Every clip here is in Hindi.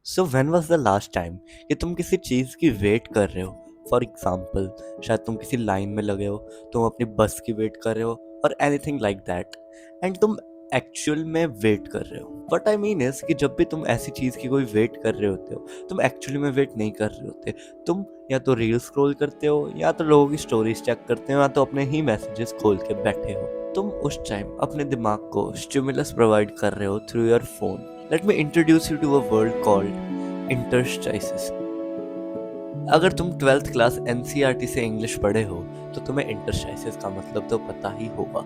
So when was the last time कि तुम किसी चीज़ की वेट कर रहे हो? फॉर एग्जाम्पल, शायद तुम किसी लाइन में लगे हो, तुम अपनी बस की वेट कर रहे हो और एनीथिंग लाइक दैट, एंड तुम एक्चुअल में वेट कर रहे हो। वट आई मीन इज कि जब भी तुम ऐसी चीज़ की कोई वेट कर रहे होते हो, तुम एक्चुअली में वेट नहीं कर रहे होते। तुम या तो रील स्क्रॉल करते हो, या तो लोगों की स्टोरीज चेक करते हो, या तो अपने ही मैसेजेस खोल के बैठे हो। तुम उस टाइम अपने दिमाग को स्टिमुलस प्रोवाइड कर रहे हो through your phone. Let me introduce you to a world called interstices. अगर तुम 12th क्लास NCERT से इंग्लिश पढ़े हो तो तुम्हें interstices का मतलब तो पता ही होगा।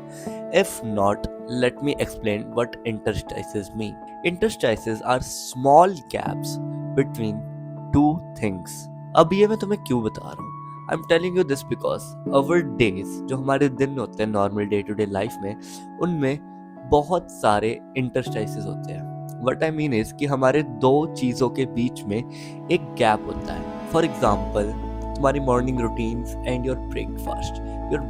If not, let me explain what interstices mean. Interstices are small gaps between two things. अब ये मैं तुम्हें क्यों बता रहा हूँ? I'm telling you this because our days, जो हमारे दिन होते हैं normal day to day life में, उनमें बहुत सारे interstices होते हैं। वट आई मीन इज कि हमारे दो चीज़ों के बीच में एक गैप होता है। फॉर एग्जाम्पल, तुम्हारी morning routines and your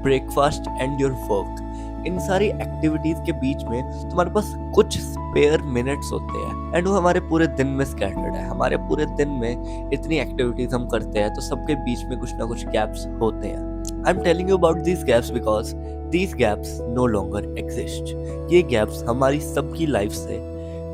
breakfast and your work, इन सारी एक्टिविटीज के बीच में तुम्हारे पास कुछ स्पेयर मिनट्स होते हैं, एंड वो हमारे पूरे दिन में स्कैटर्ड है। हमारे पूरे दिन में इतनी एक्टिविटीज हम करते हैं, तो सबके बीच में कुछ ना कुछ गैप्स होते हैं। I am telling you about these gaps because these gaps no longer exist. ये गैप्स हमारी सबकी लाइफ से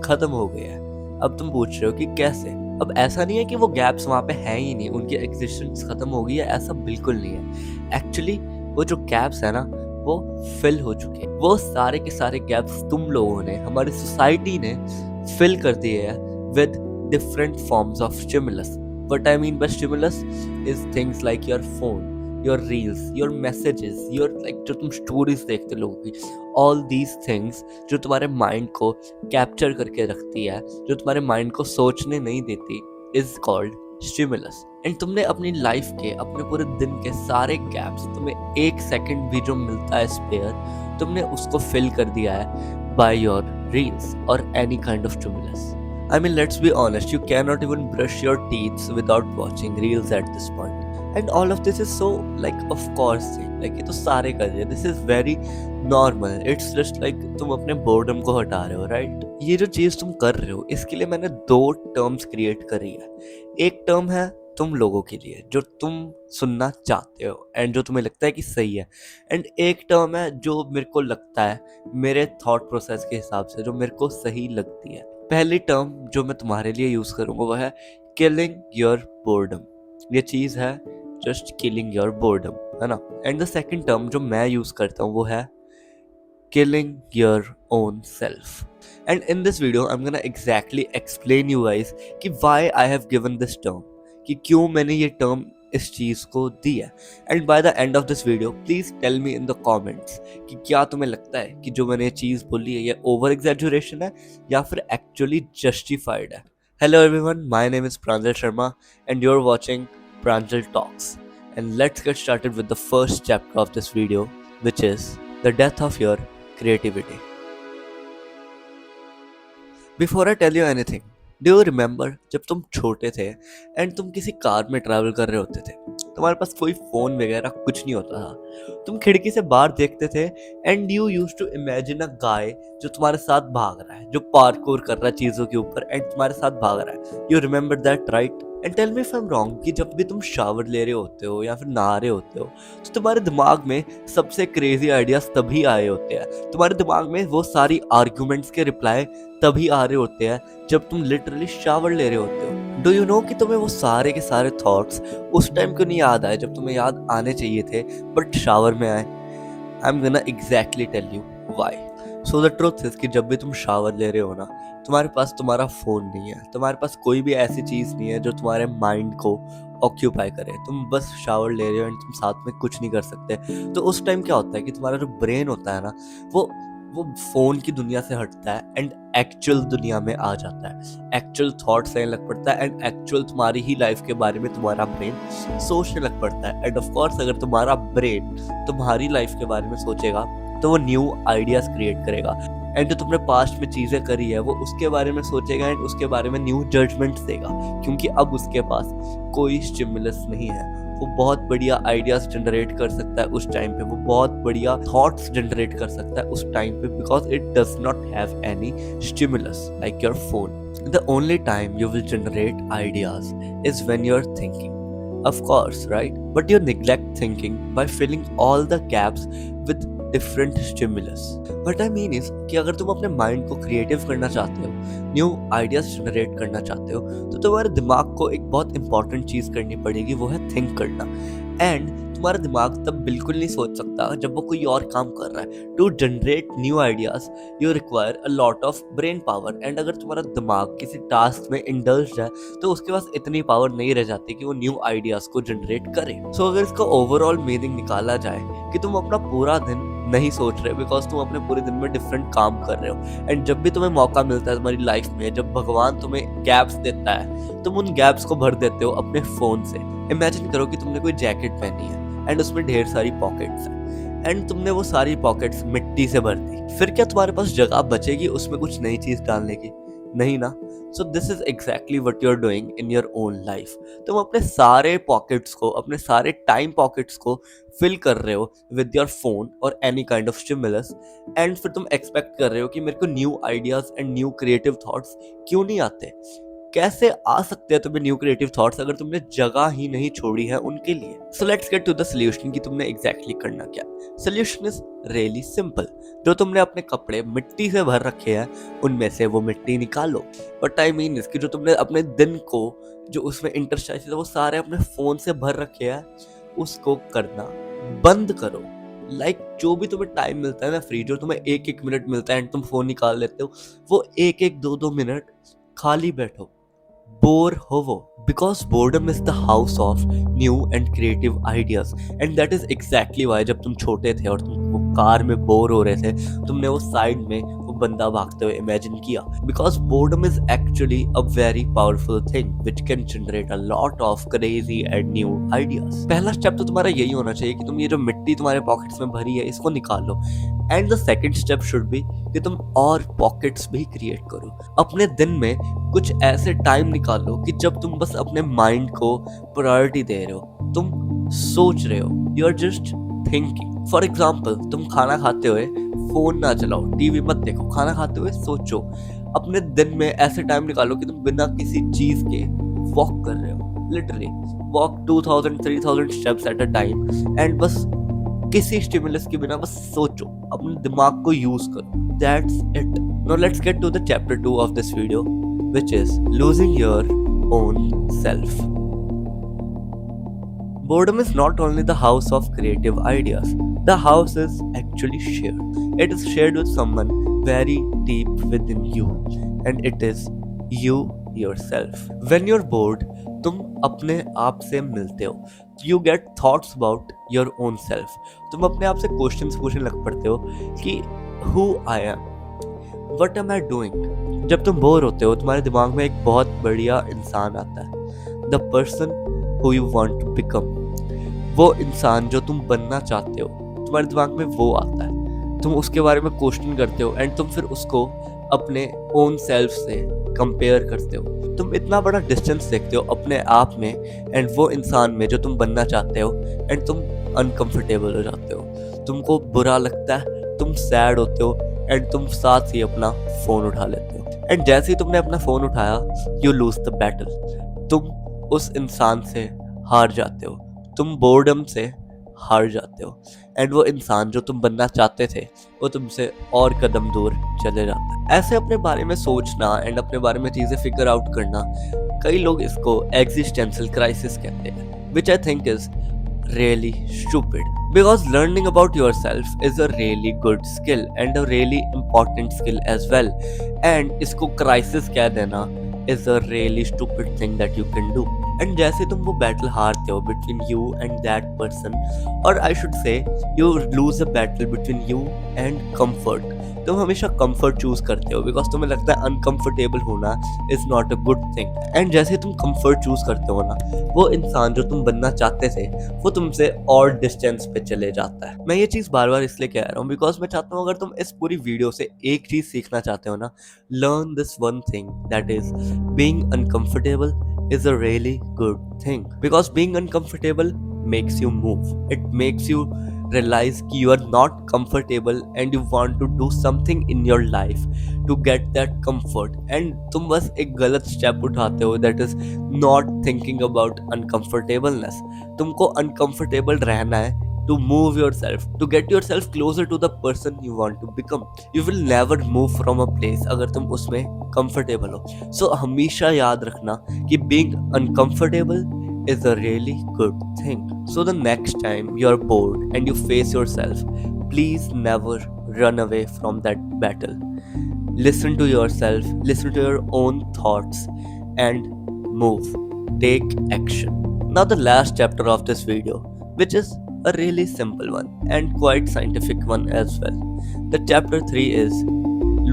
खत्म हो गया है। अब तुम पूछ रहे हो कि कैसे? अब ऐसा नहीं है कि वो गैप्स वहाँ पे हैं ही नहीं, उनकी एग्जिस्टेंस खत्म हो गई है, ऐसा बिल्कुल नहीं है। एक्चुअली वो जो गैप्स है ना, वो फिल हो चुके हैं। वो सारे के सारे गैप्स तुम लोगों ने, हमारी सोसाइटी ने फिल कर दिए हैं with different forms of stimulus. What I mean by stimulus is things like your phone, your reels, your messages, your like जो तुम स्टोरीज देखते लोगों की, ऑल दीज थिंग्स जो तुम्हारे माइंड को कैप्चर करके रखती है, जो तुम्हारे माइंड को सोचने नहीं देती, इज कॉल्ड स्टिमुलस। एंड तुमने अपनी लाइफ के, अपने पूरे दिन के सारे गैप्स, तुम्हें एक सेकंड भी जो मिलता है स्पेयर, तुमने उसको फिल कर दिया है बाय योर रील्स और any kind of stimulus. I mean, let's be honest, you cannot even brush your teeth without watching reels at this point. And all of this is so, like, of course thing. Like, ये तो सारे कर रहे हैं. This is very normal. It's just like तुम अपने boredom को हटा रहे हो, right? ये जो चीज़ तुम कर रहे हो, इसके लिए मैंने दो terms create करी है। एक term है तुम लोगों के लिए, जो तुम सुनना चाहते हो एंड जो तुम्हें लगता है कि सही है, एंड एक टर्म है जो मेरे को लगता है, मेरे थॉट प्रोसेस के हिसाब से, जो मेरे को सही लगती है। पहली टर्म जो मैं तुम्हारे लिए यूज करूंगा वो है किलिंग योर बोर्डम। ये चीज है जस्ट किलिंग योर बोर्डम, है ना। एंड द सेकंड टर्म जो मैं यूज करता हूँ वो है killing your own self. And in this video, I'm gonna exactly explain you guys कि why I have given this term, कि क्यों मैंने ये term इस चीज़ को दी है। And by the end of this video, please tell me in the comments कि क्या तुम्हें लगता है कि जो मैंने ये चीज़ बोली है ये over exaggeration है या फिर actually justified है। Hello everyone, my name is Pranjal Sharma and you're watching Pranjal Talks. And let's get started with the first chapter of this video, which is the death of your creativity. Before I tell you anything, do you remember जब तुम छोटे थे एंड तुम किसी कार में ट्रैवल कर रहे होते थे, तुम्हारे पास कोई फोन वगैरह कुछ नहीं होता था, तुम खिड़की से बाहर देखते थे and you used to imagine a guy जो तुम्हारे साथ भाग रहा है, जो पार्कोर कर रहा है चीजों के ऊपर एंड तुम्हारे साथ भाग रहा है। You remember that, right? And tell me if I am wrong कि जब भी तुम शावर ले रहे होते हो या फिर नहा रहे होते हो तो तुम्हारे दिमाग में सबसे क्रेजी आइडियाज तभी आए होते हैं, तुम्हारे दिमाग में वो सारी आर्ग्यूमेंट्स के रिप्लाई तभी आ रहे होते हैं जब तुम लिटरली शावर ले रहे होते हो। डू यू नो कि तुम्हें वो सारे के सारे थॉट्स उस टाइम क्यों नहीं याद आए जब तुम्हें याद आने चाहिए थे बट शावर में आए? I am gonna exactly tell you why. So the truth is कि जब भी तुम शावर ले रहे हो ना, तुम्हारे पास तुम्हारा फोन नहीं है, तुम्हारे पास कोई भी ऐसी चीज नहीं है जो तुम्हारे माइंड को ऑक्यूपाई करे। तुम बस शावर ले रहे हो एंड तुम साथ में कुछ नहीं कर सकते। तो उस टाइम क्या होता है कि तुम्हारा जो ब्रेन होता है ना, वो फोन की दुनिया से हटता है एंड एक्चुअल दुनिया में आ जाता है, एक्चुअल थॉट से लग पड़ता है एंड एक्चुअल तुम्हारी ही लाइफ के बारे में तुम्हारा ब्रेन सोचने लग पड़ता है। एंड ऑफ कोर्स अगर तुम्हारा ब्रेन तुम्हारी लाइफ के बारे में सोचेगा तो वो न्यू आइडियाज क्रिएट करेगा एंड जो तुमने पास्ट में चीजें करी है वो उसके बारे में सोचेगा एंड उसके बारे में न्यू जजमेंट देगा, क्योंकि अब उसके पास कोई स्टिमुलस नहीं है। वो बहुत बढ़िया आइडियाज जनरेट कर सकता है उस टाइम पे, वो बहुत बढ़िया थॉट्स जनरेट कर सकता है उस टाइम पे, because it does not have any stimulus like your phone. The only time you will generate ideas is when you're thinking. Of course, right? But you neglect thinking by filling all the gaps with different stimulus. What I mean is कि अगर तुम अपने माइंड को क्रिएटिव करना चाहते हो, न्यू आइडियाज जनरेट करना चाहते हो, तो तुम्हारे दिमाग को एक बहुत इंपॉर्टेंट चीज़ करनी पड़ेगी, वो है थिंक करना. एंड तुम्हारा दिमाग तब बिल्कुल नहीं सोच सकता जब वो कोई और काम कर रहा है. To generate new ideas you require a lot of brain power. And अगर तुम्हारा दिमाग किसी टास्क में इंडल्ज है तो उसके पास इतनी पावर नहीं रह जाती कि वो न्यू आइडियाज को जनरेट करे. सो अगर इसका ओवरऑल मीनिंग निकाला जाए कि तुम अपना पूरा दिन नहीं सोच रहे बिकॉज तुम अपने पूरे दिन में डिफरेंट काम कर रहे हो, एंड जब भी तुम्हें मौका मिलता है तुम्हारी लाइफ में, जब भगवान तुम्हें गैप्स देता है, तुम उन गैप्स को भर देते हो अपने फोन से. इमेजिन करो कि तुमने कोई जैकेट पहनी है एंड उसमें ढेर सारी पॉकेट्स हैं, एंड तुमने वो सारी पॉकेट्स मिट्टी से भर दी. फिर क्या तुम्हारे पास जगह बचेगी उसमें कुछ नई चीज डालने की? नहीं ना. So this is exactly what you are doing in your own life. तुम अपने सारे पॉकेट्स को, अपने सारे टाइम पॉकेट्स को फिल कर रहे हो विद योर फोन और any kind of stimulus, and फिर तुम एक्सपेक्ट कर रहे हो कि मेरे को new ideas and new creative thoughts क्यों नहीं आते. कैसे आ सकते हैं तुम्हें न्यू क्रिएटिव थॉट्स अगर तुमने जगह ही नहीं छोड़ी है उनके लिए. So let's get to the solution कि तुमने एग्जैक्टली करना क्या. Solution is really simple. जो तुमने अपने कपड़े मिट्टी से भर रखे हैं उनमें से वो मिट्टी निकालो. बट आई मीन इसकी जो तुमने अपने दिन को जो उसमें इंटरस्टाइज वो सारे अपने फोन से भर रखे हैं उसको करना बंद करो. जो भी तुम्हें टाइम मिलता है ना फ्री, जो तुम्हें एक एक मिनट मिलता है एंड तुम फोन निकाल लेते हो, वो एक एक दो दो मिनट खाली बैठो, बोर होवो. Because boredom is the house of new and creative ideas, and that is exactly Y जब तुम छोटे थे और तुम वो कार में बोर हो रहे थे, तुमने वो साइड में वो बंदा भागते हुए इमेजिन किया. Because boredom is actually a very powerful thing which can generate a lot of crazy and new ideas. पहला स्टेप तो तुम्हारा यही होना चाहिए कि तुम ये जो मिट्टी तुम्हारे पॉकेट्स में भरी है इसको निकालो. And the second step should be कि तुम और पॉकेट्स भी क्रिएट करो. अपने दिन में कुछ ऐसे टाइम निकालो कि जब तुम बस अपने माइंड को प्रायोरिटी दे रहे हो, तुम सोच रहे हो, you are just thinking. For example, तुम खाना खाते हुए फोन ना चलाओ, टीवी मत देखो, खाना खाते हुए सोचो. अपने दिन में ऐसे टाइम निकालो कि तुम बिना किसी चीज के वॉक कर रहे हो, literally walk 2000-3000 steps at a time, and बस किसी स्टिमुलस के बिना बस सोचो, अपने दिमाग को यूज करो. That's it. Now let's get to the chapter 2 of this video, which is losing your own self. Boredom is not only the house of creative ideas, the house is actually shared. It is shared with someone very deep within you, and it is you yourself. When you're bored, तुम अपने आप से मिलते हो. You get thoughts about your own self. तुम अपने आप से क्वेश्चंस पूछने लग पड़ते हो कि who I am, what am I doing. जब तुम बोर होते हो तुम्हारे दिमाग में एक बहुत बढ़िया इंसान आता है, the person who you want to become. वो इंसान जो तुम बनना चाहते हो, तुम्हारे दिमाग में वो आता है. तुम उसके बारे में क्वेश्चन करते हो एंड तुम फिर उसको अपने ओन सेल्फ से कंपेयर करते हो. तुम इतना बड़ा डिस्टेंस देखते हो अपने आप में एंड वो इंसान में जो तुम बनना चाहते हो, एंड तुम अनकंफर्टेबल हो जाते हो, तुमको बुरा लगता है, तुम सैड होते हो, एंड तुम साथ ही अपना फोन उठा लेते हो. एंड जैसे ही तुमने अपना फोन उठाया, यू लूज द बैटल. तुम उस इंसान से हार जाते हो, तुम बोर्डम से हार जाते हो, एंड वो इंसान जो तुम बनना चाहते थे वो तुमसे और कदम दूर चले जाता है. ऐसे अपने बारे में सोचना एंड अपने बारे में चीजें फिगर आउट करना, कई लोग इसको एग्जिस्टेंशियल क्राइसिस कहते हैं, which I think is really stupid, because learning about yourself is a really good skill and a really important skill as well, and इसको crisis कह देना is a really stupid thing that you can do. And जैसे तुम वो battle हारते हो between you and that person, or I should say you lose a battle between you and comfort. तुम हमेशा कंफर्ट चूज करते हो बिकॉज तुम्हें लगता है अनकंफर्टेबल होना is not a good thing. And जैसे तुम कंफर्ट चूज करते हो ना, वो इंसान जो तुम बनना चाहते थे वो तुमसे और डिस्टेंस पे चले जाता है. मैं ये चीज बार बार इसलिए कह रहा हूँ बिकॉज मैं चाहता हूँ अगर तुम इस पूरी वीडियो से एक चीज सीखना चाहते हो ना, learn this one thing, that is being uncomfortable is a really good thing, because being uncomfortable makes you move, it makes you realize कि you are not comfortable and you want to do something in your life to get that comfort, and तुम बस एक गलत स्टेप उठाते हो, that is not thinking about uncomfortableness. तुमको uncomfortable रहना है to move yourself, to get yourself closer to the person you want to become. You will never move from a place अगर तुम उसमें comfortable हो. So हमेशा याद रखना कि being uncomfortable is a really good thing. So the next time you are bored and you face yourself, please never run away from that battle. Listen to yourself, listen to your own thoughts, and move. Take action. Now, the last chapter of this video, which is a really simple one and quite scientific one as well. The chapter 3 is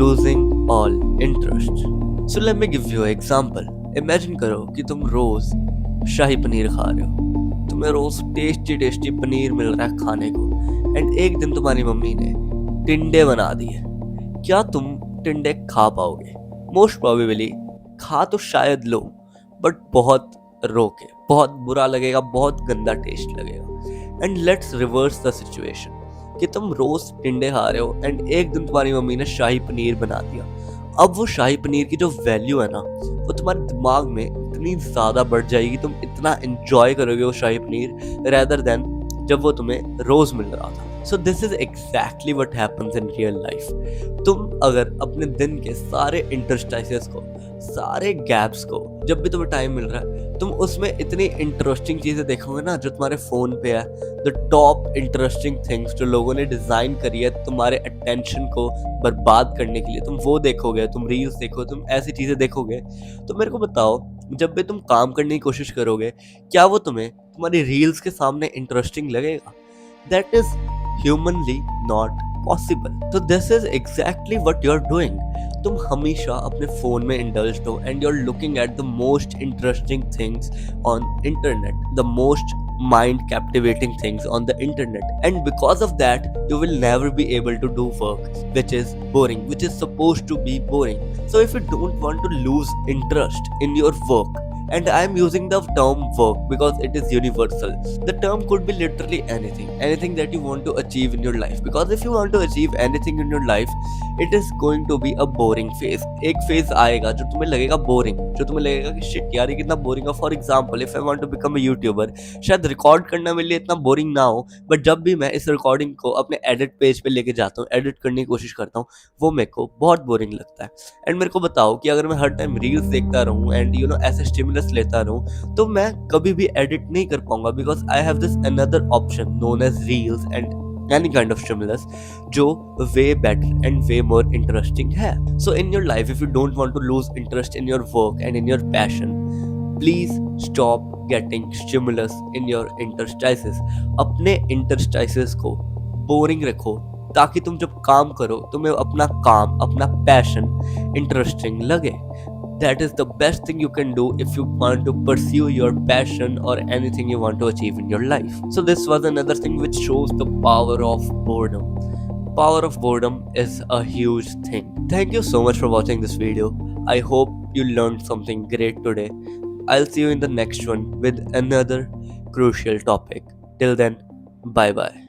losing all interest. So let me give you an example. Imagine करो कि तुम रोज शाही पनीर खा रहे हो, तुम्हें रोज टेस्टी पनीर मिल रहा है खाने को, एंड एक दिन तुम्हारी मम्मी ने टिंडे बना दिए. क्या तुम टिंडे खा पाओगे? मोस्ट प्रोबेबली खा तो शायद लो, बट बहुत रोके, बहुत बुरा लगेगा, बहुत गंदा टेस्ट लगेगा. And let's reverse the situation कि तुम रोज टिंडे खा रहे हो एंड एक दिन तुम्हारी मम्मी ने शाही पनीर बना दिया. अब वो शाही पनीर की जो वैल्यू है ना, वो तुम्हारे दिमाग में इतनी ज़्यादा बढ़ जाएगी, तुम इतना एंजॉय करोगे वो शाही पनीर रेदर देन जब वो तुम्हें रोज़ मिल रहा था. सो this is exactly what happens in real life. तुम अगर अपने दिन के सारे इंटरस्टाइसेस को, सारे गैप्स को, जब भी तुम्हें टाइम मिल रहा है, तुम उसमें इतनी इंटरेस्टिंग चीज़ें देखोगे ना जो तुम्हारे फ़ोन पे है, द टॉप इंटरेस्टिंग थिंग्स जो लोगों ने डिज़ाइन करी है तुम्हारे अटेंशन को बर्बाद करने के लिए, तुम वो देखोगे, तुम रील्स देखो, तुम ऐसी चीज़ें देखोगे. तो मेरे को बताओ, जब भी तुम काम करने की कोशिश करोगे, क्या वो तुम्हें तुम्हारी रील्स के सामने इंटरेस्टिंग लगेगा? That is humanly not possible. तो this is exactly what you are doing. तुम हमेशा अपने फोन में इंडल्ज्ड हो and you are looking at the most interesting things on internet, the most mind captivating things on the internet, and because of that you will never be able to do work which is boring, which is supposed to be boring. So if you don't want to lose interest in your work, and I am using the term work because it is universal, the term could be literally anything that you want to achieve in your life, because if you want to achieve anything in your life, it is going to be a boring phase. एक phase आएगा जो तुम्हें लगेगा boring, जो तुम्हें लगेगा कि shit यार ये कितना boring है. For example, if I want to become a YouTuber, शायद रिकॉर्ड करना मेरे लिए इतना बोरिंग ना हो, बट जब भी मैं इस रिकॉर्डिंग को अपने एडिट पेज पे लेके जाता हूँ, एडिट करने की कोशिश करता हूँ, वो मेरे को बहुत बोरिंग लगता है. एंड मेरे को बताओ कि अगर मैं हर टाइम रील्स देखता रहूँ एंड ऐसे स्टिमुलस लेता रहूँ, तो मैं कभी भी एडिट नहीं कर पाऊंगा, because I have this another option known as reels and any kind of stimulus जो way better and way more interesting है. So in your life, if you don't want to lose interest in your work and in your passion, please stop getting stimulus in your interstices. अपने interstices को boring रखो, ताकि तुम जब काम करो तुम्हें अपना काम, अपना पैशन इंटरेस्टिंग लगे. That is the best thing you can do if you want to pursue your passion or anything you want to achieve in your life. So this was another thing which shows the power of boredom. Power of boredom is a huge thing. Thank you so much for watching this video. I hope you learned something great today. I'll see you in the next one with another crucial topic. Till then, bye bye.